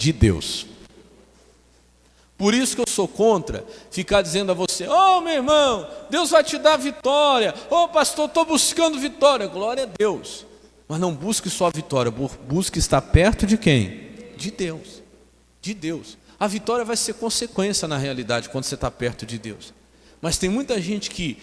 de Deus. Por isso que eu sou contra ficar dizendo a você: oh, meu irmão, Deus vai te dar vitória. Oh, pastor, estou buscando vitória. Glória a Deus. Mas não busque só a vitória, busque estar perto de quem? De Deus. De Deus. A vitória vai ser consequência na realidade quando você está perto de Deus. Mas tem muita gente que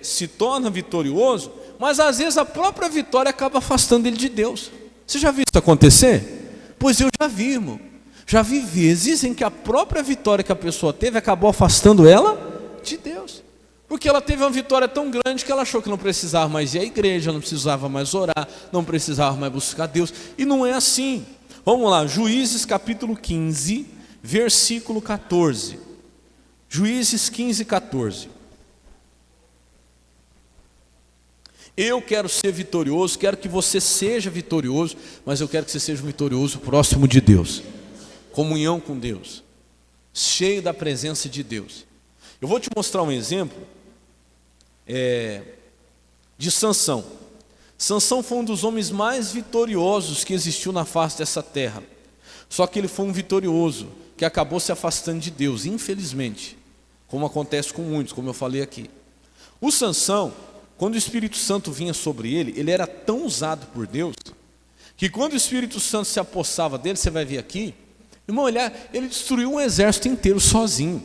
se torna vitorioso, mas às vezes a própria vitória acaba afastando ele de Deus. Você já viu isso acontecer? Pois eu já vi, irmão. Já vi vezes em que a própria vitória que a pessoa teve acabou afastando ela de Deus. Porque ela teve uma vitória tão grande que ela achou que não precisava mais ir à igreja, não precisava mais orar, não precisava mais buscar Deus. E não é assim. Vamos lá, Juízes capítulo 15, versículo 14. Juízes 15, 14. Eu quero ser vitorioso, quero que você seja vitorioso, mas eu quero que você seja vitorioso próximo de Deus. Comunhão com Deus, cheio da presença de Deus. Eu vou te mostrar um exemplo de Sansão. Sansão foi um dos homens mais vitoriosos que existiu na face dessa terra. Só que ele foi um vitorioso que acabou se afastando de Deus, infelizmente, como acontece com muitos, como eu falei aqui. O Sansão, quando o Espírito Santo vinha sobre ele, ele era tão usado por Deus, que quando o Espírito Santo se apossava dele, você vai ver aqui, irmão, ele destruiu um exército inteiro sozinho.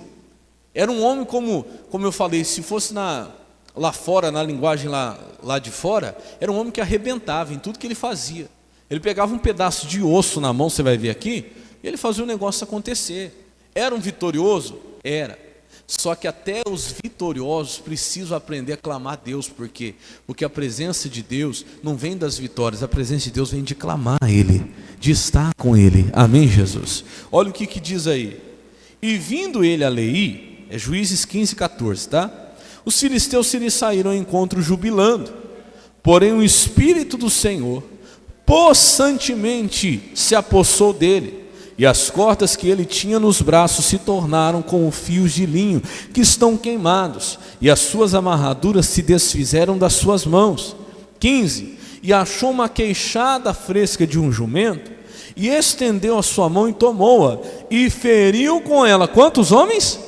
Era um homem como eu falei, se fosse lá fora, na linguagem lá de fora, era um homem que arrebentava em tudo que ele fazia. Ele pegava um pedaço de osso na mão, você vai ver aqui, e ele fazia o negócio acontecer. Era um vitorioso? Era. Só que até os vitoriosos precisam aprender a clamar a Deus. Por quê? Porque a presença de Deus não vem das vitórias, a presença de Deus vem de clamar a Ele, de estar com Ele. Amém, Jesus? Olha o que diz aí. E vindo ele a Leí, é Juízes 15, 14, tá? Os filisteus se lhe saíram ao encontro jubilando. Porém o Espírito do Senhor possantemente se apossou dele, e as cordas que ele tinha nos braços se tornaram como fios de linho que estão queimados, e as suas amarraduras se desfizeram das suas mãos. 15. E achou uma queixada fresca de um jumento, e estendeu a sua mão e tomou-a, e feriu com ela quantos homens?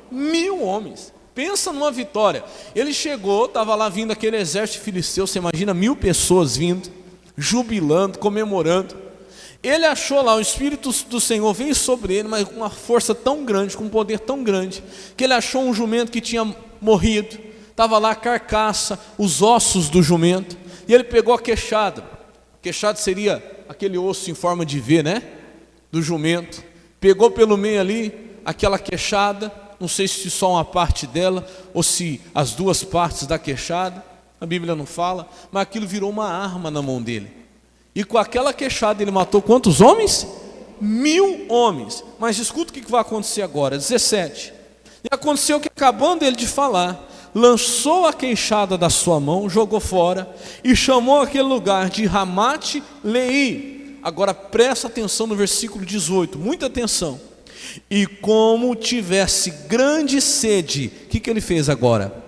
1000 homens. Pensa numa vitória. Ele chegou, estava lá vindo aquele exército filisteu, você imagina 1000 pessoas vindo, jubilando, comemorando. Ele achou lá, o Espírito do Senhor veio sobre ele, mas com uma força tão grande, com um poder tão grande, que ele achou um jumento que tinha morrido, estava lá a carcaça, os ossos do jumento, e ele pegou a queixada. Queixada seria aquele osso em forma de V, né? Do jumento. Pegou pelo meio ali aquela queixada, não sei se só uma parte dela, ou se as duas partes da queixada, a Bíblia não fala, mas aquilo virou uma arma na mão dele. E com aquela queixada ele matou quantos homens? 1000 homens. Mas escuta o que vai acontecer agora, 17. E aconteceu que, acabando ele de falar, lançou a queixada da sua mão, jogou fora, e chamou aquele lugar de Ramate Leí. Agora presta atenção no versículo 18, muita atenção. E como tivesse grande sede, o que ele fez agora?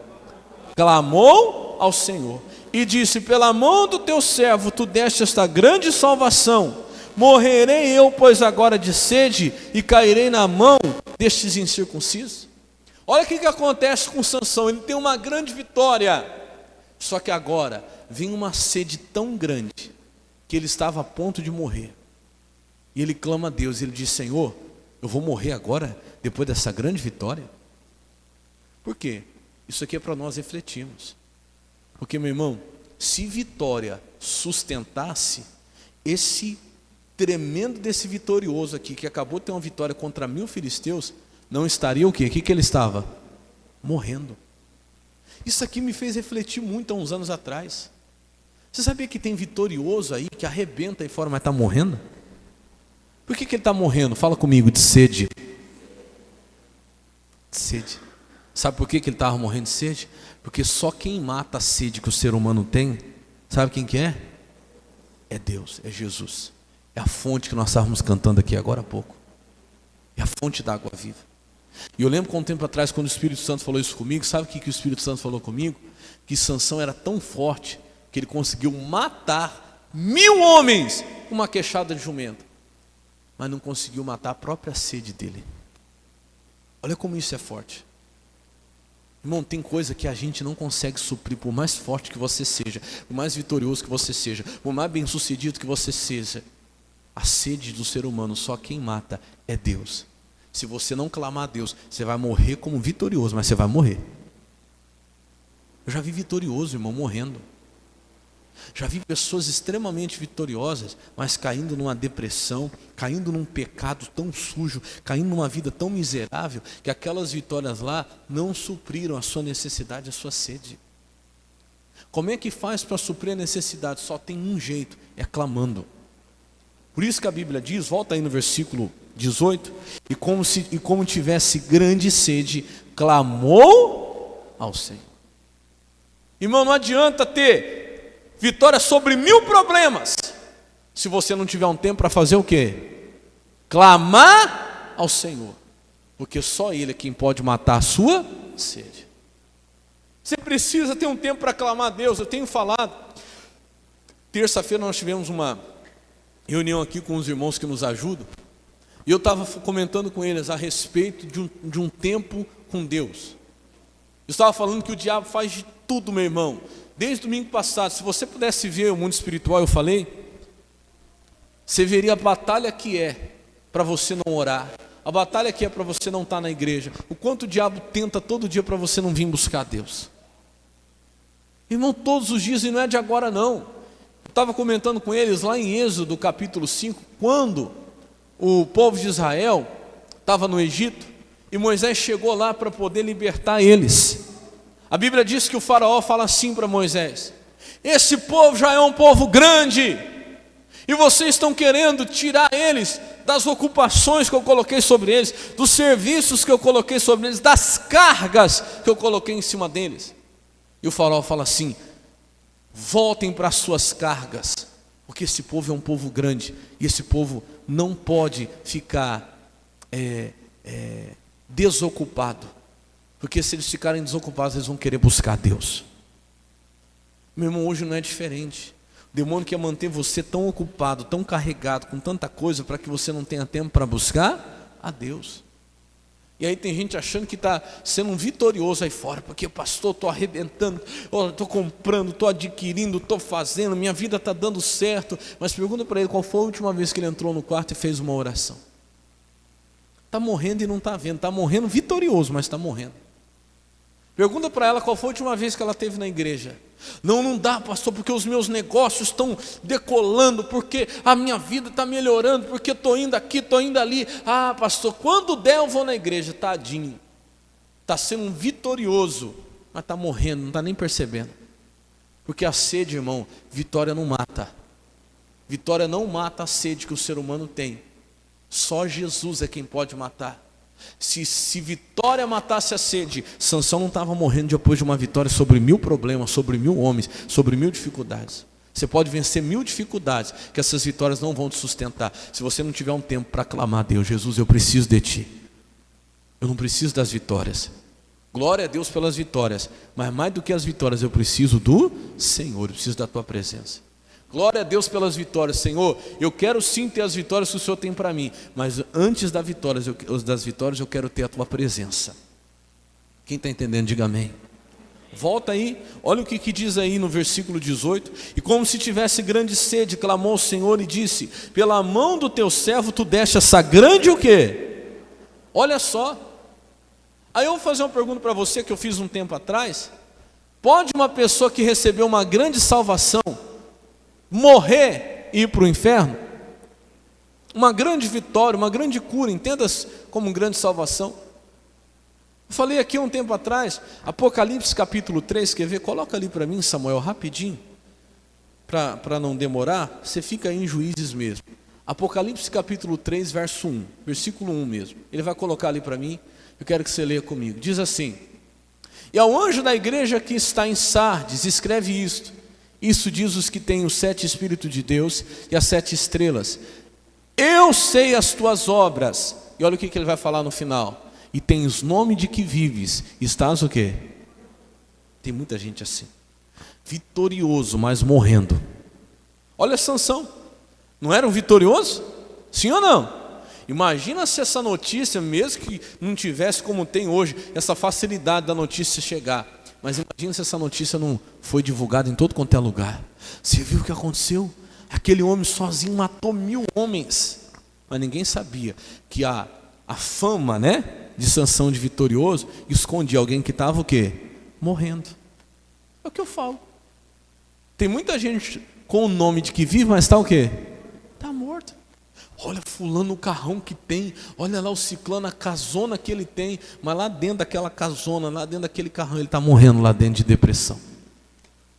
Clamou ao Senhor e disse: pela mão do teu servo tu deste esta grande salvação. Morrerei eu, pois, agora de sede, e cairei na mão destes incircuncisos? Olha o que acontece com Sansão. Ele tem uma grande vitória, só que agora vem uma sede tão grande que ele estava a ponto de morrer. E ele clama a Deus, ele diz: Senhor, eu vou morrer agora, depois dessa grande vitória? Por quê? Isso aqui é para nós refletirmos. Porque, meu irmão, se vitória sustentasse, esse tremendo desse vitorioso aqui, que acabou de ter uma vitória contra 1000 filisteus, não estaria o quê? O que ele estava? Morrendo. Isso aqui me fez refletir muito há uns anos atrás. Você sabia que tem vitorioso aí, que arrebenta aí fora, mas está morrendo? Por que ele está morrendo? Fala comigo, de sede. De sede. Sabe por que ele estava morrendo de sede? Porque só quem mata a sede que o ser humano tem, sabe quem que é? É Deus, é Jesus. É a fonte que nós estávamos cantando aqui agora há pouco. É a fonte da água viva. E eu lembro que um tempo atrás, quando o Espírito Santo falou isso comigo, sabe o que o Espírito Santo falou comigo? Que Sansão era tão forte que ele conseguiu matar 1000 homens com uma queixada de jumento. mas não conseguiu matar a própria sede dele. Olha como isso é forte. Irmão, tem coisa que a gente não consegue suprir, por mais forte que você seja, por mais vitorioso que você seja, por mais bem-sucedido que você seja. A sede do ser humano, só quem mata é Deus. Se você não clamar a Deus, você vai morrer como vitorioso, mas você vai morrer. Eu já vi vitorioso, irmão, morrendo. Já vi pessoas extremamente vitoriosas, mas caindo numa depressão, caindo num pecado tão sujo, caindo numa vida tão miserável, que aquelas vitórias lá não supriram a sua necessidade, a sua sede. Como é que faz para suprir a necessidade? Só tem um jeito, é clamando. Por isso que a Bíblia diz, volta aí no versículo 18, e como tivesse grande sede, clamou ao Senhor. Irmão, não adianta ter vitória sobre 1000 problemas, se você não tiver um tempo para fazer o quê? Clamar ao Senhor, porque só Ele é quem pode matar a sua sede. Você precisa ter um tempo para clamar a Deus. Eu tenho falado, terça-feira nós tivemos uma reunião aqui com os irmãos que nos ajudam, e eu estava comentando com eles a respeito de um tempo com Deus. Eu estava falando que o diabo faz de tudo, meu irmão. Desde domingo passado, se você pudesse ver o mundo espiritual, eu falei, você veria a batalha que é para você não orar, a batalha que é para você não estar na igreja, o quanto o diabo tenta todo dia para você não vir buscar Deus. Irmão, todos os dias, e não é de agora não. Eu estava comentando com eles lá em Êxodo capítulo 5, quando o povo de Israel estava no Egito, e Moisés chegou lá para poder libertar eles. A Bíblia diz que o faraó fala assim para Moisés: esse povo já é um povo grande, e vocês estão querendo tirar eles das ocupações que eu coloquei sobre eles, dos serviços que eu coloquei sobre eles, das cargas que eu coloquei em cima deles. E o faraó fala assim: voltem para as suas cargas, porque esse povo é um povo grande, e esse povo não pode ficar desocupado, porque se eles ficarem desocupados, eles vão querer buscar Deus. Meu irmão, hoje não é diferente. O demônio quer manter você tão ocupado, tão carregado, com tanta coisa, para que você não tenha tempo para buscar a Deus. E aí tem gente achando que está sendo um vitorioso aí fora, porque pastor, estou arrebentando, estou comprando, estou adquirindo, estou fazendo, minha vida está dando certo. Mas pergunta para ele qual foi a última vez que ele entrou no quarto e fez uma oração. Está morrendo e não está vendo, está morrendo vitorioso, mas está morrendo. Pergunta para ela qual foi a última vez que ela esteve na igreja. Não dá, pastor, porque os meus negócios estão decolando, porque a minha vida está melhorando, porque estou indo aqui, estou indo ali. Ah, pastor, quando der eu vou na igreja. Tadinho, está sendo um vitorioso, mas está morrendo, não está nem percebendo. Porque a sede, irmão, vitória não mata. Vitória não mata a sede que o ser humano tem. Só Jesus é quem pode matar. Se vitória matasse a sede, Sansão não estava morrendo depois de uma vitória sobre 1000 problemas, sobre 1000 homens, sobre 1000 dificuldades. Você pode vencer 1000 dificuldades, que essas vitórias não vão te sustentar, se você não tiver um tempo para clamar a Deus: Jesus, eu preciso de Ti. Eu não preciso das vitórias. Glória a Deus pelas vitórias, mas mais do que as vitórias, eu preciso do Senhor, eu preciso da Tua presença. Glória a Deus pelas vitórias, Senhor, eu quero sim ter as vitórias que o Senhor tem para mim, mas antes das vitórias eu quero ter a Tua presença. Quem está entendendo, diga amém. Volta aí, olha o que diz aí no versículo 18: e como se tivesse grande sede, clamou ao Senhor e disse: pela mão do Teu servo Tu deste essa grande o quê? Olha só, aí eu vou fazer uma pergunta para você que eu fiz um tempo atrás: pode uma pessoa que recebeu uma grande salvação morrer e ir para o inferno? Uma grande vitória, uma grande cura, entenda como uma grande salvação. Eu falei aqui um tempo atrás, Apocalipse capítulo 3, quer ver? Coloca ali para mim, Samuel, rapidinho, para não demorar. Você fica aí em Juízes mesmo. Apocalipse capítulo 3, verso 1, versículo 1 mesmo. Ele vai colocar ali para mim, eu quero que você leia comigo. Diz assim: e ao anjo da igreja que está em Sardes, escreve isto: isso diz os que têm os 7 Espíritos de Deus e as 7 estrelas. Eu sei as tuas obras. E olha o que ele vai falar no final: e tens nome de que vives, estás o quê? Tem muita gente assim, vitorioso, mas morrendo. Olha Sansão, não era um vitorioso? Sim ou não? Imagina se essa notícia, mesmo que não tivesse como tem hoje, essa facilidade da notícia chegar. Mas imagina se essa notícia não foi divulgada em todo quanto é lugar. Você viu o que aconteceu? Aquele homem sozinho matou 1000 homens. Mas ninguém sabia que a fama, né, de Sansão de vitorioso escondia alguém que estava o quê? Morrendo. É o que eu falo. Tem muita gente com o nome de que vive, mas está o quê? Está morto. Olha fulano o carrão que tem, olha lá o ciclano, a casona que ele tem, mas lá dentro daquela casona, lá dentro daquele carrão, ele está morrendo lá dentro de depressão.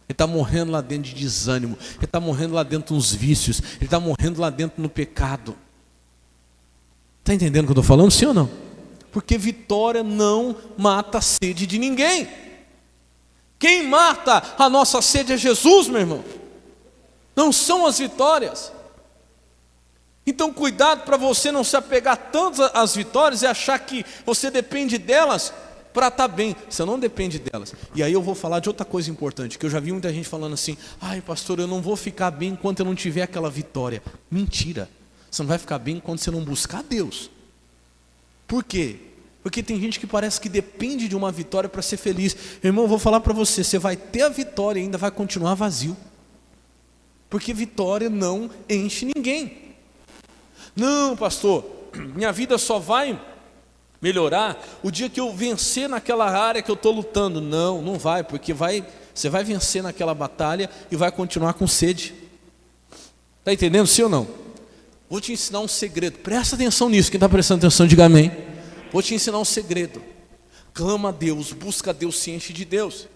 Ele está morrendo lá dentro de desânimo, ele está morrendo lá dentro dos vícios, ele está morrendo lá dentro no pecado. Está entendendo o que eu estou falando, sim ou não? Porque vitória não mata a sede de ninguém. Quem mata a nossa sede é Jesus, meu irmão. Não são as vitórias. Então cuidado para você não se apegar tanto às vitórias e achar que você depende delas para estar bem. Você não depende delas. E aí eu vou falar de outra coisa importante, que eu já vi muita gente falando assim: ai pastor, eu não vou ficar bem enquanto eu não tiver aquela vitória. Mentira. Você não vai ficar bem enquanto você não buscar Deus. Por quê? Porque tem gente que parece que depende de uma vitória para ser feliz. Irmão, eu vou falar para você, você vai ter a vitória e ainda vai continuar vazio. Porque vitória não enche ninguém. Não, pastor, minha vida só vai melhorar o dia que eu vencer naquela área que eu estou lutando. Não, não vai, porque você vai vencer naquela batalha e vai continuar com sede. Está entendendo, sim ou não? Vou te ensinar um segredo, presta atenção nisso, quem está prestando atenção, diga amém. Vou te ensinar um segredo. Clama a Deus, busca a Deus, se enche de Deus.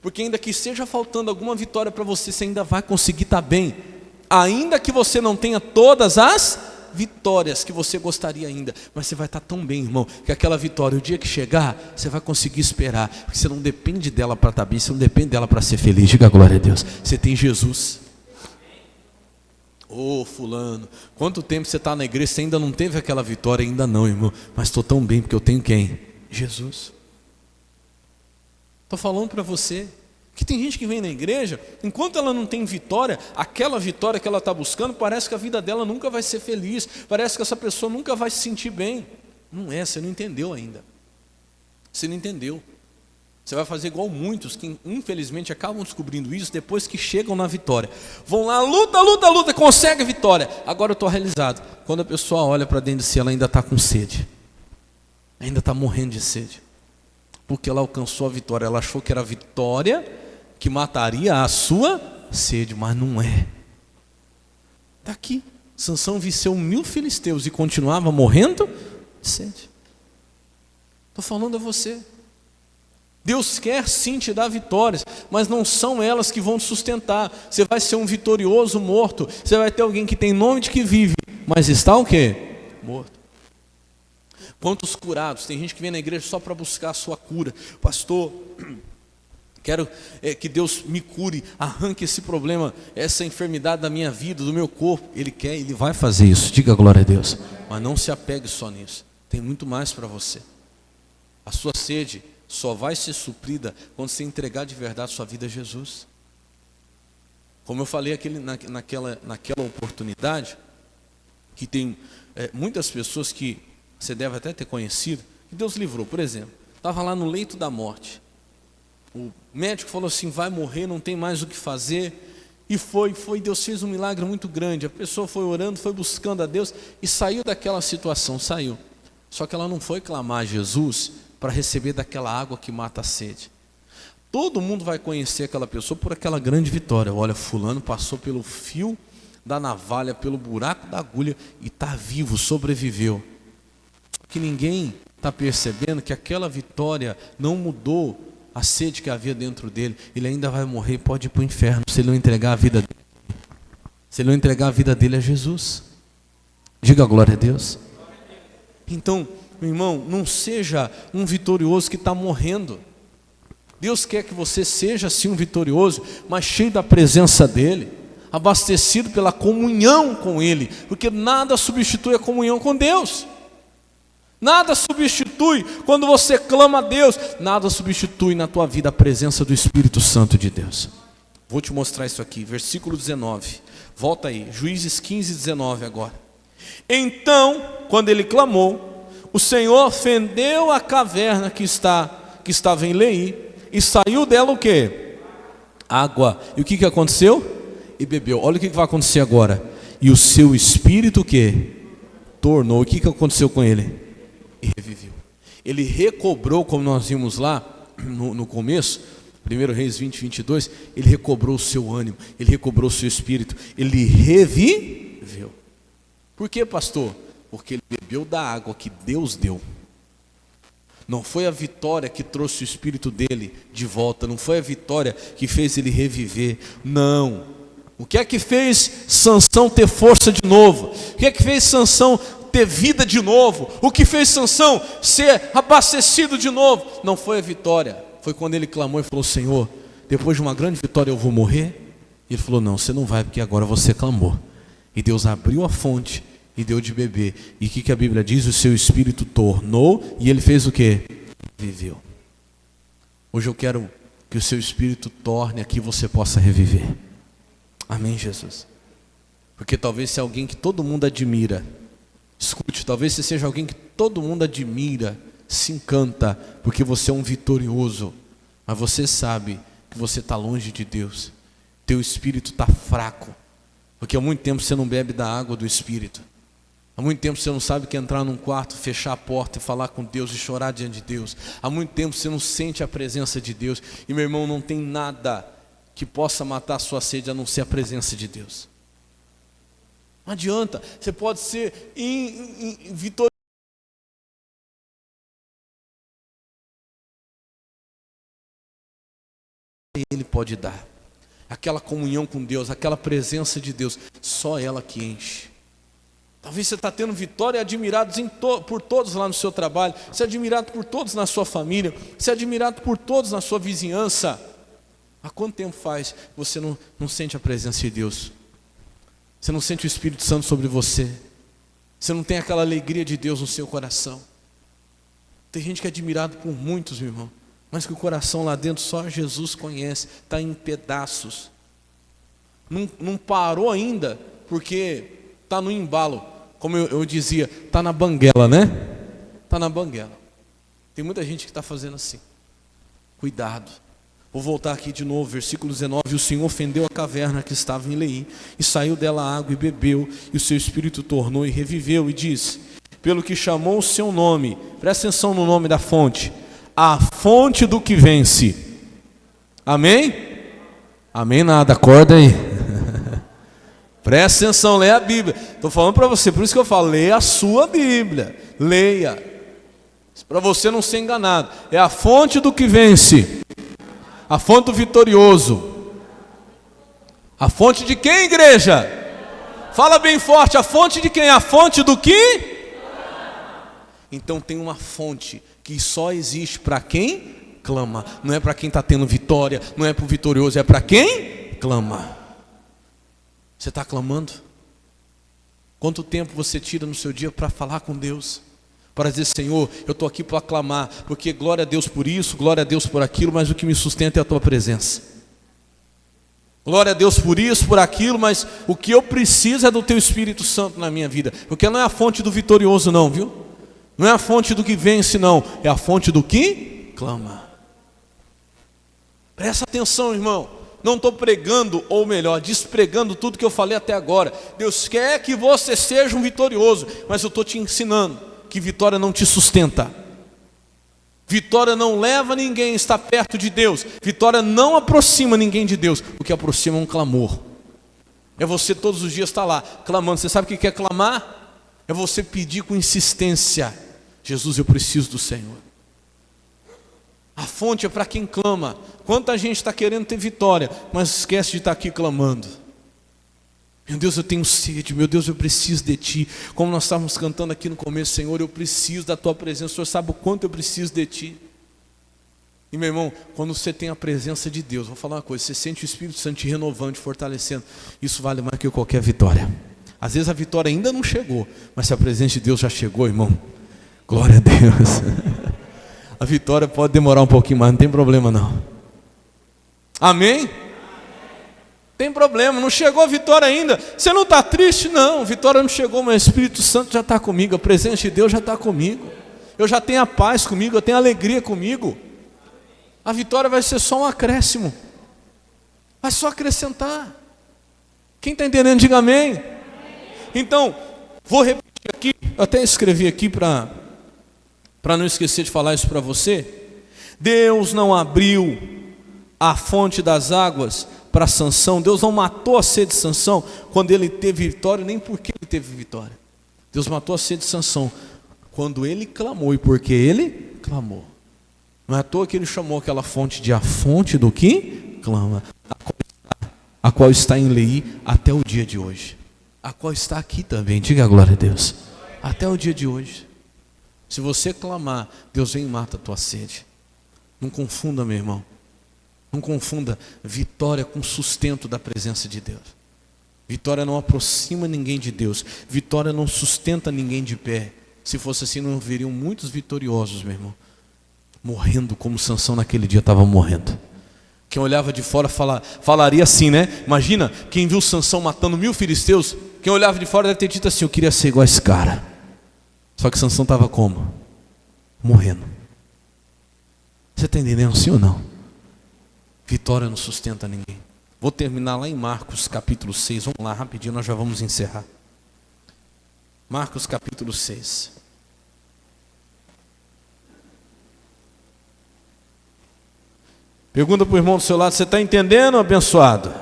Porque ainda que esteja faltando alguma vitória para você, você ainda vai conseguir estar bem. Ainda que você não tenha todas as vitórias que você gostaria ainda, mas você vai estar tão bem, irmão, que aquela vitória, o dia que chegar, você vai conseguir esperar, porque você não depende dela para estar bem, você não depende dela para ser feliz. Diga glória a Deus. Você tem Jesus. Ô fulano, quanto tempo você está na igreja, você ainda não teve aquela vitória? Ainda não, irmão, mas estou tão bem porque eu tenho quem? Jesus. Estou falando para você que tem gente que vem na igreja, enquanto ela não tem vitória, aquela vitória que ela está buscando, parece que a vida dela nunca vai ser feliz, parece que essa pessoa nunca vai se sentir bem. Não é, você não entendeu ainda. Você não entendeu. Você vai fazer igual muitos que infelizmente acabam descobrindo isso depois que chegam na vitória. Vão lá, luta, consegue a vitória. Agora eu estou realizado. Quando a pessoa olha para dentro de si, ela ainda está com sede. Ainda está morrendo de sede. Porque ela alcançou a vitória. Ela achou que era a vitória que mataria a sua sede, mas não é. Está aqui. Sansão venceu 1000 filisteus e continuava morrendo de sede. Estou falando a você. Deus quer sim te dar vitórias, mas não são elas que vão te sustentar. Você vai ser um vitorioso morto. Você vai ter alguém que tem nome de que vive, mas está o quê? Morto. Quantos curados? Tem gente que vem na igreja só para buscar a sua cura. Pastor, quero que Deus me cure, arranque esse problema, essa enfermidade da minha vida, do meu corpo. Ele quer, Ele vai fazer isso, diga glória a Deus. Mas não se apegue só nisso, tem muito mais para você. A sua sede só vai ser suprida quando você entregar de verdade sua vida a Jesus. Como eu falei naquela oportunidade, que tem muitas pessoas que você deve até ter conhecido, que Deus livrou. Por exemplo, estava lá no leito da morte, o médico falou assim: vai morrer, não tem mais o que fazer. E foi, Deus fez um milagre muito grande. A pessoa foi orando, foi buscando a Deus e saiu daquela situação, saiu. Só que ela não foi clamar a Jesus para receber daquela água que mata a sede. Todo mundo vai conhecer aquela pessoa por aquela grande vitória. Olha, fulano passou pelo fio da navalha, pelo buraco da agulha e está vivo, sobreviveu. Que ninguém está percebendo que aquela vitória não mudou a sede que havia dentro dele. Ele ainda vai morrer, pode ir para o inferno se ele não entregar a vida dele. Se ele não entregar a vida dele a Jesus. Diga glória a Deus. Então, meu irmão, não seja um vitorioso que está morrendo. Deus quer que você seja sim um vitorioso, mas cheio da presença dEle, abastecido pela comunhão com Ele, porque nada substitui a comunhão com Deus. Nada substitui quando você clama a Deus, nada substitui na tua vida a presença do Espírito Santo de Deus. Vou te mostrar isso aqui, versículo 19. Volta aí, Juízes 15, 19 agora. Então, quando ele clamou, o Senhor fendeu a caverna que estava em Leí, e saiu dela o quê? Água. E o que aconteceu? E bebeu. Olha o que vai acontecer agora. E o seu espírito o quê? Tornou. O que aconteceu com ele? E reviveu. Ele recobrou, como nós vimos lá no começo, 1 Reis 20, 22, ele recobrou o seu ânimo, ele recobrou o seu espírito, ele reviveu. Por quê, pastor? Porque ele bebeu da água que Deus deu. Não foi a vitória que trouxe o espírito dele de volta, não foi a vitória que fez ele reviver, não. O que é que fez Sansão ter força de novo? O que é que fez Sansão ter vida de novo? O que fez Sansão ser abastecido de novo? Não foi a vitória, foi quando ele clamou e falou: Senhor, depois de uma grande vitória eu vou morrer? E ele falou: não, você não vai, porque agora você clamou. E Deus abriu a fonte e deu de beber. E o que a Bíblia diz? O seu espírito tornou, e ele fez o quê? Viveu. Hoje eu quero que o seu espírito torne aqui, você possa reviver. Amém, Jesus? Porque talvez seja alguém que todo mundo admira. Escute, talvez você seja alguém que todo mundo admira, se encanta, porque você é um vitorioso, mas você sabe que você está longe de Deus. Teu espírito está fraco, porque há muito tempo você não bebe da água do Espírito. Há muito tempo você não sabe que entrar num quarto, fechar a porta e falar com Deus e chorar diante de Deus. Há muito tempo você não sente a presença de Deus. E meu irmão, não tem nada que possa matar a sua sede a não ser a presença de Deus. Não adianta, você pode ser vitorioso. Ele pode dar aquela comunhão com Deus, aquela presença de Deus, só ela que enche. Talvez você está tendo vitória e admirado por todos lá no seu trabalho, você é admirado por todos na sua família, você é admirado por todos na sua vizinhança. Há quanto tempo faz você não sente a presença de Deus? Você não sente o Espírito Santo sobre você? Você não tem aquela alegria de Deus no seu coração? Tem gente que é admirado por muitos, meu irmão, mas que o coração lá dentro só Jesus conhece, está em pedaços. Não parou ainda, porque está no embalo. Como eu dizia, está na banguela, né? Está na banguela. Tem muita gente que está fazendo assim. Cuidado. Vou voltar aqui de novo, versículo 19. E o Senhor fendeu a caverna que estava em Leí, e saiu dela água e bebeu, e o seu espírito tornou e reviveu, e disse: pelo que chamou o seu nome, presta atenção no nome da fonte, a fonte do que vence. Amém? Amém nada, acorda aí. Presta atenção, leia a Bíblia. Estou falando para você, por isso que eu falo, leia a sua Bíblia. Leia, para você não ser enganado. É a fonte do que vence, a fonte do vitorioso. A fonte de quem, igreja? Fala bem forte, a fonte de quem? A fonte do que? Então tem uma fonte que só existe para quem clama. Não é para quem está tendo vitória, não é para o vitorioso, é para quem clama. Você está clamando? Quanto tempo você tira no seu dia para falar com Deus? Para dizer: Senhor, eu estou aqui para clamar, porque glória a Deus por isso, glória a Deus por aquilo, mas o que me sustenta é a tua presença. Glória a Deus por isso, por aquilo, mas o que eu preciso é do teu Espírito Santo na minha vida. Porque não é a fonte do vitorioso não, viu? Não é a fonte do que vence não, é a fonte do que clama. Presta atenção, irmão. Não estou pregando, ou melhor, despregando tudo que eu falei até agora. Deus quer que você seja um vitorioso, mas eu estou te ensinando que vitória não te sustenta. Vitória não leva ninguém a estar perto de Deus. Vitória não aproxima ninguém de Deus. O que aproxima é um clamor. É você todos os dias estar lá, clamando. Você sabe o que é clamar? É você pedir com insistência: Jesus, eu preciso do Senhor. A fonte é para quem clama. Quanta gente está querendo ter vitória, mas esquece de estar aqui clamando. Meu Deus, eu tenho sede, meu Deus, eu preciso de Ti. Como nós estávamos cantando aqui no começo: Senhor, eu preciso da Tua presença. O Senhor sabe o quanto eu preciso de Ti. E meu irmão, quando você tem a presença de Deus, vou falar uma coisa: você sente o Espírito Santo te renovando, te fortalecendo. Isso vale mais que qualquer vitória. Às vezes a vitória ainda não chegou, mas se a presença de Deus já chegou, irmão, glória a Deus. A vitória pode demorar um pouquinho mais, não tem problema não. Amém? Tem problema, não chegou a vitória ainda. Você não está triste? Não, vitória não chegou, mas o Espírito Santo já está comigo, a presença de Deus já está comigo. Eu já tenho a paz comigo, eu tenho a alegria comigo. A vitória vai ser só um acréscimo. Vai só acrescentar. Quem está entendendo, diga amém. Então, vou repetir aqui, eu até escrevi aqui para não esquecer de falar isso para você. Deus não abriu a fonte das águas para Sansão. Deus não matou a sede de Sansão quando ele teve vitória, nem porque ele teve vitória. Deus matou a sede de Sansão quando ele clamou e porque ele clamou. Não é à toa que ele chamou aquela fonte de a fonte do que clama, a qual está em Leí até o dia de hoje, a qual está aqui também, diga a glória a Deus, até o dia de hoje. Se você clamar, Deus vem e mata a tua sede. Não confunda, meu irmão. Não confunda vitória com sustento da presença de Deus. Vitória não aproxima ninguém de Deus. Vitória não sustenta ninguém de pé. Se fosse assim, não veriam muitos vitoriosos, meu irmão, morrendo como Sansão naquele dia estava morrendo. Quem olhava de fora falaria assim, né? Imagina, quem viu Sansão matando 1000 filisteus, quem olhava de fora deve ter dito assim: eu queria ser igual a esse cara. Só que Sansão estava como? Morrendo. Você está entendendo, sim ou não? Vitória não sustenta ninguém. Vou terminar lá em Marcos capítulo 6. Vamos lá rapidinho, nós já vamos encerrar. Marcos capítulo 6. Pergunta para o irmão do seu lado: você está entendendo, abençoado?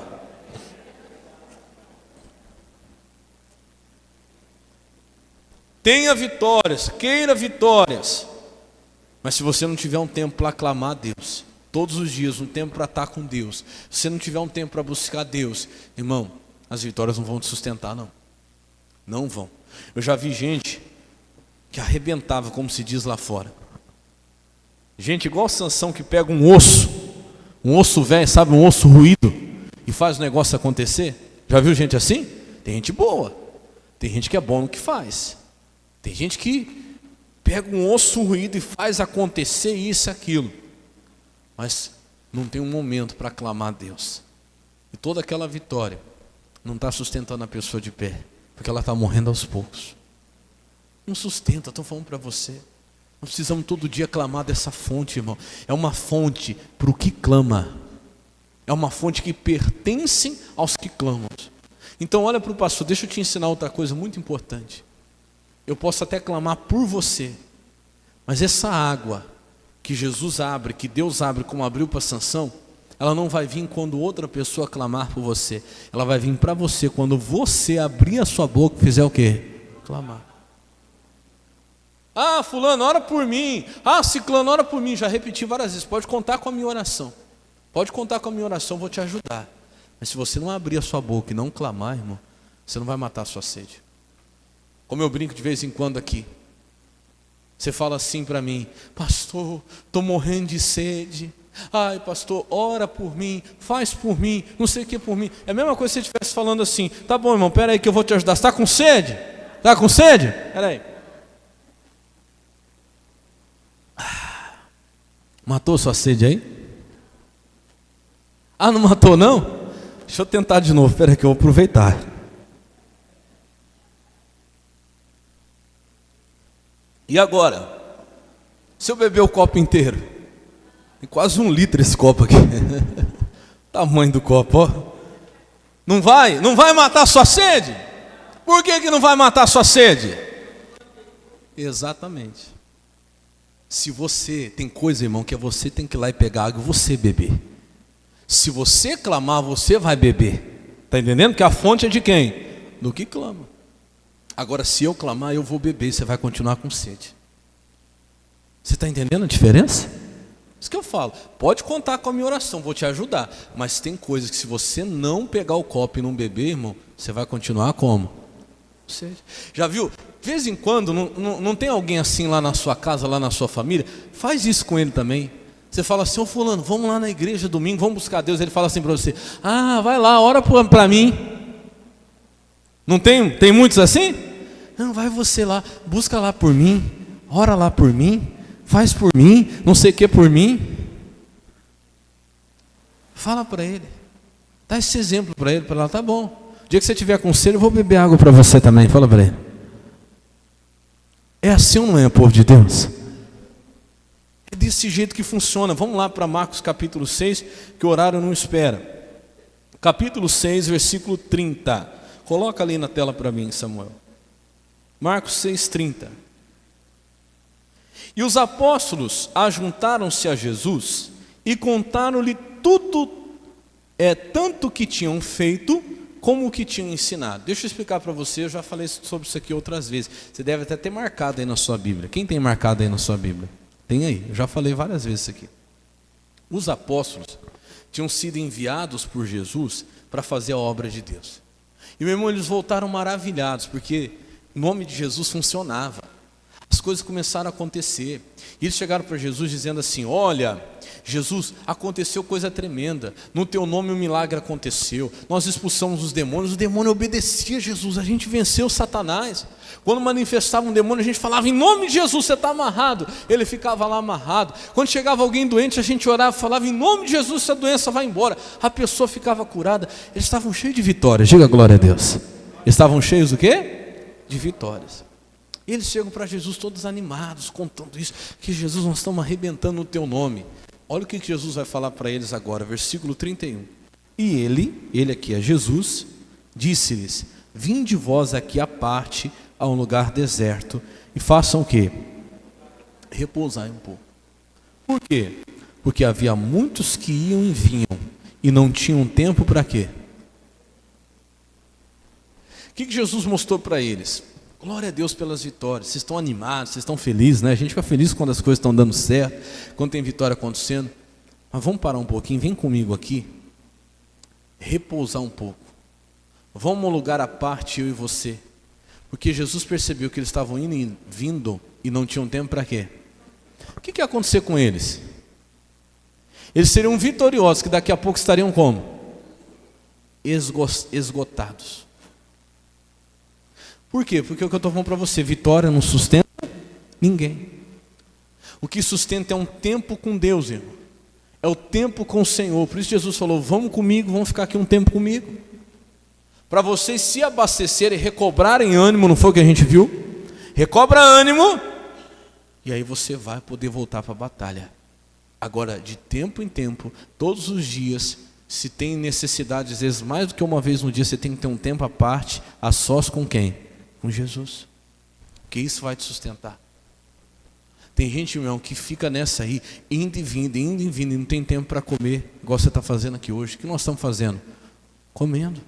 Tenha vitórias, queira vitórias, mas se você não tiver um tempo para aclamar a Deus, todos os dias, um tempo para estar com Deus, se você não tiver um tempo para buscar Deus, irmão, as vitórias não vão te sustentar, não. Não vão. Eu já vi gente que arrebentava, como se diz lá fora. Gente igual Sansão, que pega um osso velho, sabe, um osso ruído, e faz o negócio acontecer. Já viu gente assim? Tem gente boa, tem gente que é bom no que faz. Tem gente que pega um osso ruído e faz acontecer isso e aquilo, mas não tem um momento para clamar a Deus. E toda aquela vitória não está sustentando a pessoa de pé, porque ela está morrendo aos poucos. Não sustenta, estou falando para você. Nós precisamos todo dia clamar dessa fonte, irmão. É uma fonte para o que clama. É uma fonte que pertence aos que clamam. Então olha para o pastor, deixa eu te ensinar outra coisa muito importante. Eu posso até clamar por você, mas essa água que Jesus abre, que Deus abre como abriu para Sansão, ela não vai vir quando outra pessoa clamar por você. Ela vai vir para você quando você abrir a sua boca e fizer o quê? Clamar. Ah, fulano, ora por mim. Ah, ciclano, ora por mim. Já repeti várias vezes. Pode contar com a minha oração. Pode contar com a minha oração, vou te ajudar. Mas se você não abrir a sua boca e não clamar, irmão, você não vai matar a sua sede. Como eu brinco de vez em quando aqui. Você fala assim para mim: pastor, estou morrendo de sede. Ai, pastor, ora por mim, faz por mim, não sei o que por mim. É a mesma coisa se você estivesse falando assim: tá bom, irmão, pera aí que eu vou te ajudar. Você está com sede? Está com sede? Pera aí. Matou sua sede aí? Ah, não matou não? Deixa eu tentar de novo, pera aí que eu vou aproveitar. E agora? Se eu beber o copo inteiro? Tem quase 1 litro esse copo aqui. Tamanho do copo, ó. Não vai matar a sua sede? Por que não vai matar a sua sede? Exatamente. Se você, tem coisa, irmão, que você tem que ir lá e pegar água e você beber. Se você clamar, você vai beber. Está entendendo? Que a fonte é de quem? Do que clama. Agora, se eu clamar, eu vou beber, você vai continuar com sede. Você está entendendo a diferença? Isso que eu falo. Pode contar com a minha oração, vou te ajudar. Mas tem coisas que se você não pegar o copo e não beber, irmão, você vai continuar como? Sede. Já viu? De vez em quando, não tem alguém assim lá na sua casa, lá na sua família? Faz isso com ele também. Você fala assim: ô fulano, vamos lá na igreja domingo, vamos buscar Deus. Ele fala assim para você: ah, vai lá, ora para mim. Não tem muitos assim? Não, vai você lá, busca lá por mim, ora lá por mim, faz por mim, não sei o que por mim. Fala para ele. Dá esse exemplo para ele, para ela, tá bom. O dia que você tiver com sede, eu vou beber água para você também. Fala para ele. É assim ou não é, povo de Deus? É desse jeito que funciona. Vamos lá para Marcos capítulo 6, que o horário não espera. Capítulo 6, versículo 30. Coloca ali na tela para mim, Samuel. Marcos 6, 30. E os apóstolos ajuntaram-se a Jesus e contaram-lhe tudo, tanto o que tinham feito como o que tinham ensinado. Deixa eu explicar para você, eu já falei sobre isso aqui outras vezes. Você deve até ter marcado aí na sua Bíblia. Quem tem marcado aí na sua Bíblia? Tem aí, eu já falei várias vezes isso aqui. Os apóstolos tinham sido enviados por Jesus para fazer a obra de Deus. E, meu irmão, eles voltaram maravilhados, porque o nome de Jesus funcionava. As coisas começaram a acontecer. E eles chegaram para Jesus dizendo assim: olha, Jesus, aconteceu coisa tremenda. No teu nome um milagre aconteceu. Nós expulsamos os demônios. O demônio obedecia a Jesus. A gente venceu Satanás. Quando manifestava um demônio, a gente falava: em nome de Jesus, você está amarrado. Ele ficava lá amarrado. Quando chegava alguém doente, a gente orava e falava: em nome de Jesus, essa doença vai embora. A pessoa ficava curada. Eles estavam cheios de vitórias. Diga glória a Deus. Estavam cheios do quê? De vitórias. E eles chegam para Jesus todos animados, contando isso, que Jesus, nós estamos arrebentando no teu nome. Olha o que Jesus vai falar para eles agora, versículo 31. E ele aqui é Jesus, disse-lhes: vinde vós aqui à parte, a um lugar deserto, e façam o quê? Repousai um pouco. Por quê? Porque havia muitos que iam e vinham, e não tinham tempo para quê? O que Jesus mostrou para eles? Glória a Deus pelas vitórias. Vocês estão animados, vocês estão felizes, né? A gente fica feliz quando as coisas estão dando certo, quando tem vitória acontecendo. Mas vamos parar um pouquinho, vem comigo aqui. Repousar um pouco. Vamos a um lugar à parte, eu e você. Porque Jesus percebeu que eles estavam indo e vindo e não tinham tempo para quê? O que ia acontecer com eles? Eles seriam vitoriosos, que daqui a pouco estariam como? Esgotados. Por quê? Porque o que eu estou falando para você, vitória não sustenta ninguém. O que sustenta é um tempo com Deus, irmão. É o tempo com o Senhor. Por isso Jesus falou: vamos comigo, vamos ficar aqui um tempo comigo. Para vocês se abastecerem, recobrarem ânimo, não foi o que a gente viu? Recobra ânimo, e aí você vai poder voltar para a batalha. Agora, de tempo em tempo, todos os dias, se tem necessidade, às vezes mais do que uma vez no dia, você tem que ter um tempo à parte, a sós com quem? Com Jesus, que isso vai te sustentar. Tem gente, irmão, que fica nessa aí, indo e vindo, e não tem tempo para comer, igual você está fazendo aqui hoje. O que nós estamos fazendo? Comendo.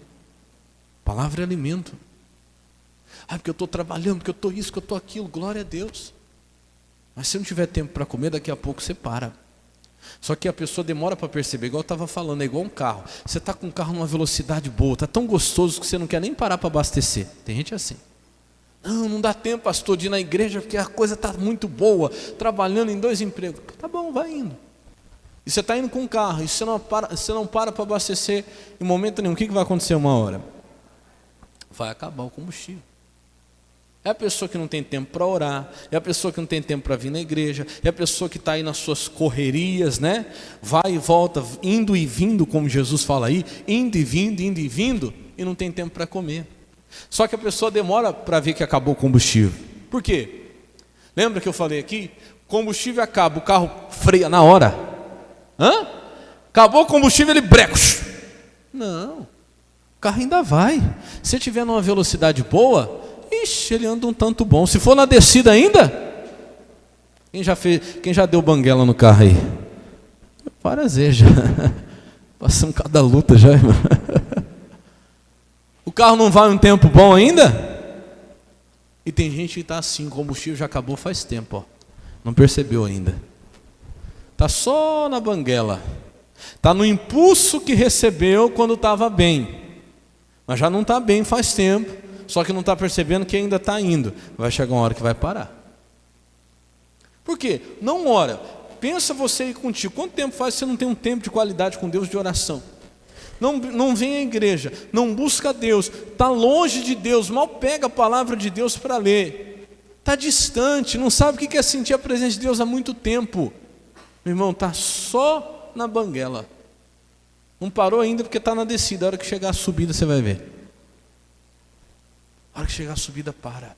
Palavra é alimento. Porque eu estou trabalhando, porque eu estou isso, que eu estou aquilo, glória a Deus. Mas se não tiver tempo para comer, daqui a pouco você para. Só que a pessoa demora para perceber, igual eu estava falando, é igual um carro. Você está com um carro numa velocidade boa, está tão gostoso que você não quer nem parar para abastecer. Tem gente assim. Não dá tempo, pastor, de ir na igreja porque a coisa está muito boa, trabalhando em 2 empregos. Tá bom, vai indo. E você está indo com um carro, e você não para para abastecer em momento nenhum. O que vai acontecer uma hora? Vai acabar o combustível. É a pessoa que não tem tempo para orar, é a pessoa que não tem tempo para vir na igreja, é a pessoa que está aí nas suas correrias, né? Vai e volta, indo e vindo, como Jesus fala aí, indo e vindo, e não tem tempo para comer. Só que a pessoa demora para ver que acabou o combustível. Por quê? Lembra que eu falei aqui? Combustível acaba, o carro freia na hora. Acabou o combustível, ele breca. Não, o carro ainda vai. Se tiver numa velocidade boa, ele anda um tanto bom. Se for na descida ainda, quem já deu banguela no carro aí? Várias vezes já. Passamos cada luta já, irmão. O carro não vai um tempo bom ainda? E tem gente que está assim, o combustível já acabou faz tempo, ó. Não percebeu ainda. Está só na banguela. Está no impulso que recebeu quando estava bem. Mas já não está bem faz tempo. Só que não está percebendo que ainda está indo. Vai chegar uma hora que vai parar. Por quê? Não ora. Pensa você aí contigo. Quanto tempo faz que você não tem um tempo de qualidade com Deus de oração? Não vem à igreja, não busca Deus, está longe de Deus, mal pega a palavra de Deus para ler, está distante, não sabe o que é sentir a presença de Deus há muito tempo. Meu irmão, está só na banguela. Não parou ainda porque está na descida. A hora que chegar a subida você vai ver. A hora que chegar a subida, para.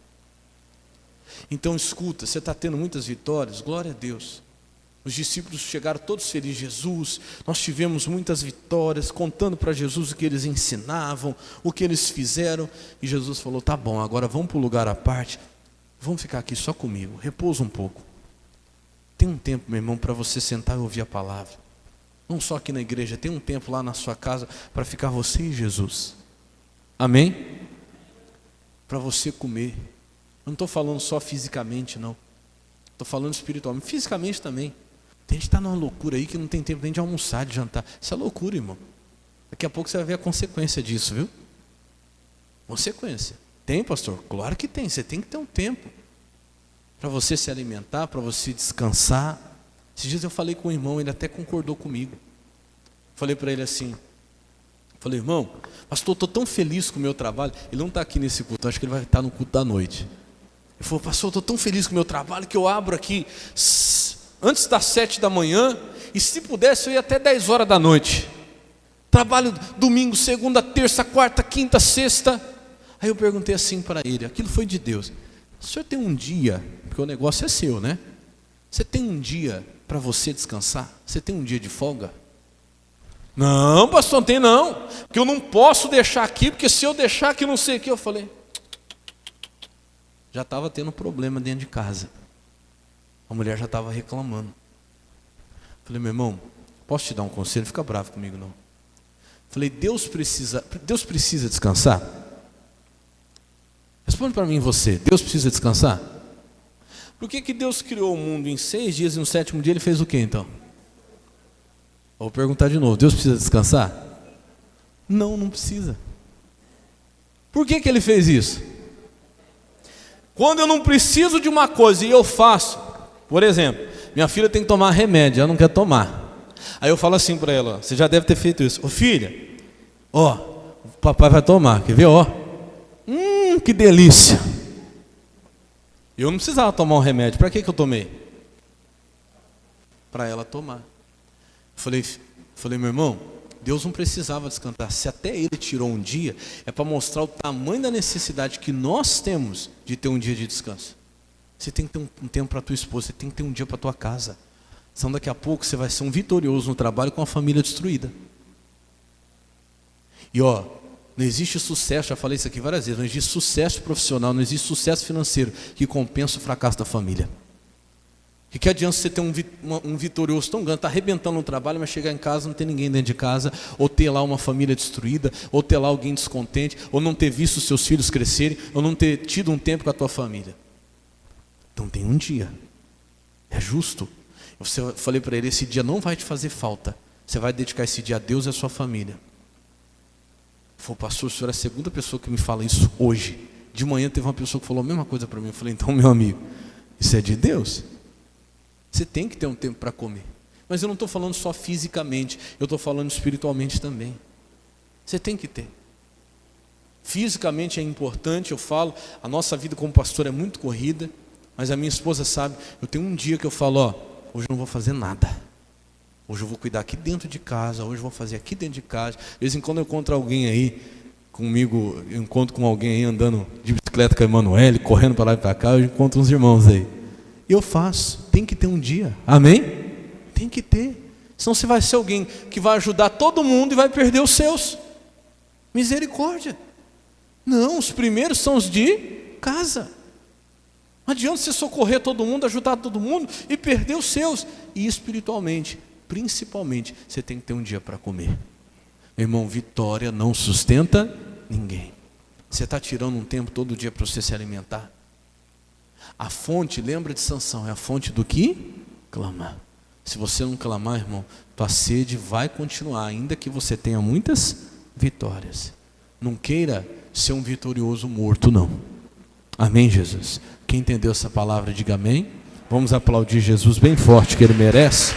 Então escuta, você está tendo muitas vitórias, glória a Deus. Os discípulos chegaram todos felizes. Jesus, nós tivemos muitas vitórias, contando para Jesus o que eles ensinavam, o que eles fizeram. E Jesus falou, tá bom, agora vamos para o lugar à parte. Vamos ficar aqui só comigo, repousa um pouco. Tem um tempo, meu irmão, para você sentar e ouvir a palavra. Não só aqui na igreja, tem um tempo lá na sua casa para ficar você e Jesus. Amém? Para você comer. Eu não estou falando só fisicamente, não. Estou falando espiritualmente, fisicamente também. Tem gente que está numa loucura aí que não tem tempo nem de almoçar, de jantar. Isso é loucura, irmão. Daqui a pouco você vai ver a consequência disso, viu? Consequência. Tem, pastor? Claro que tem. Você tem que ter um tempo para você se alimentar, para você descansar. Esses dias eu falei com um irmão, ele até concordou comigo. Falei para ele assim, falei, irmão, pastor, estou tão feliz com o meu trabalho. Ele não está aqui nesse culto, acho que ele vai estar no culto da noite. Ele falou, pastor, estou tão feliz com o meu trabalho que eu abro aqui antes das 7 da manhã, e se pudesse eu ia até 10 horas da noite. Trabalho domingo, segunda, terça, quarta, quinta, sexta. Aí eu perguntei assim para ele, aquilo foi de Deus. O senhor tem um dia, porque o negócio é seu, né? Você tem um dia para você descansar? Você tem um dia de folga? Não, pastor, não tem não, porque eu não posso deixar aqui, porque se eu deixar aqui não sei o que. Eu falei, já estava tendo problema dentro de casa. A mulher já estava reclamando. Falei, meu irmão, posso te dar um conselho? Não fica bravo comigo não. Falei, Deus precisa descansar? Responde para mim você, Deus precisa descansar? Por que Deus criou o mundo em 6 dias e no 7º dia ele fez o que então? Vou perguntar de novo, Deus precisa descansar? Não, não precisa. Por que ele fez isso? Quando eu não preciso de uma coisa e eu faço, por exemplo, minha filha tem que tomar remédio, ela não quer tomar. Aí eu falo assim para ela, você já deve ter feito isso. Ô filha, ó, o papai vai tomar, quer ver, ó? Que delícia. Eu não precisava tomar um remédio, para que eu tomei? Para ela tomar. Falei, meu irmão, Deus não precisava descansar. Se até Ele tirou um dia, é para mostrar o tamanho da necessidade que nós temos de ter um dia de descanso. Você tem que ter um tempo para a tua esposa, você tem que ter um dia para a tua casa. Senão daqui a pouco você vai ser um vitorioso no trabalho com a família destruída. E ó, não existe sucesso, já falei isso aqui várias vezes, não existe sucesso profissional, não existe sucesso financeiro que compensa o fracasso da família. Que adianta você ter um vitorioso tão grande, está arrebentando no trabalho, mas chegar em casa não ter ninguém dentro de casa, ou ter lá uma família destruída, ou ter lá alguém descontente, ou não ter visto os seus filhos crescerem, ou não ter tido um tempo com a tua família. Então tem um dia, é justo. Eu falei para ele, esse dia não vai te fazer falta, você vai dedicar esse dia a Deus e a sua família. Ele falou, pastor, o senhor é a segunda pessoa que me fala isso hoje. De manhã teve uma pessoa que falou a mesma coisa para mim. Eu falei, então meu amigo, isso é de Deus. Você tem que ter um tempo para comer. Mas eu não estou falando só fisicamente, eu estou falando espiritualmente também. Você tem que ter. Fisicamente é importante, eu falo, a nossa vida como pastor é muito corrida, mas a minha esposa sabe, eu tenho um dia que eu falo, ó, hoje eu não vou fazer nada. Hoje eu vou cuidar aqui dentro de casa, hoje eu vou fazer aqui dentro de casa. De vez em quando eu encontro alguém aí, comigo, eu encontro com alguém aí andando de bicicleta com a Emanuele, correndo para lá e para cá, eu encontro uns irmãos aí. E eu faço, tem que ter um dia, amém? Tem que ter, senão você vai ser alguém que vai ajudar todo mundo e vai perder os seus. Misericórdia. Não, os primeiros são os de casa. Não adianta você socorrer todo mundo, ajudar todo mundo e perder os seus. E espiritualmente, principalmente, você tem que ter um dia para comer. Meu irmão, vitória não sustenta ninguém. Você está tirando um tempo todo dia para você se alimentar? A fonte, lembra de Sansão, é a fonte do que? Clamar. Se você não clamar, irmão, tua sede vai continuar, ainda que você tenha muitas vitórias. Não queira ser um vitorioso morto, não. Amém, Jesus? Quem entendeu essa palavra, diga amém. Vamos aplaudir Jesus bem forte, que Ele merece.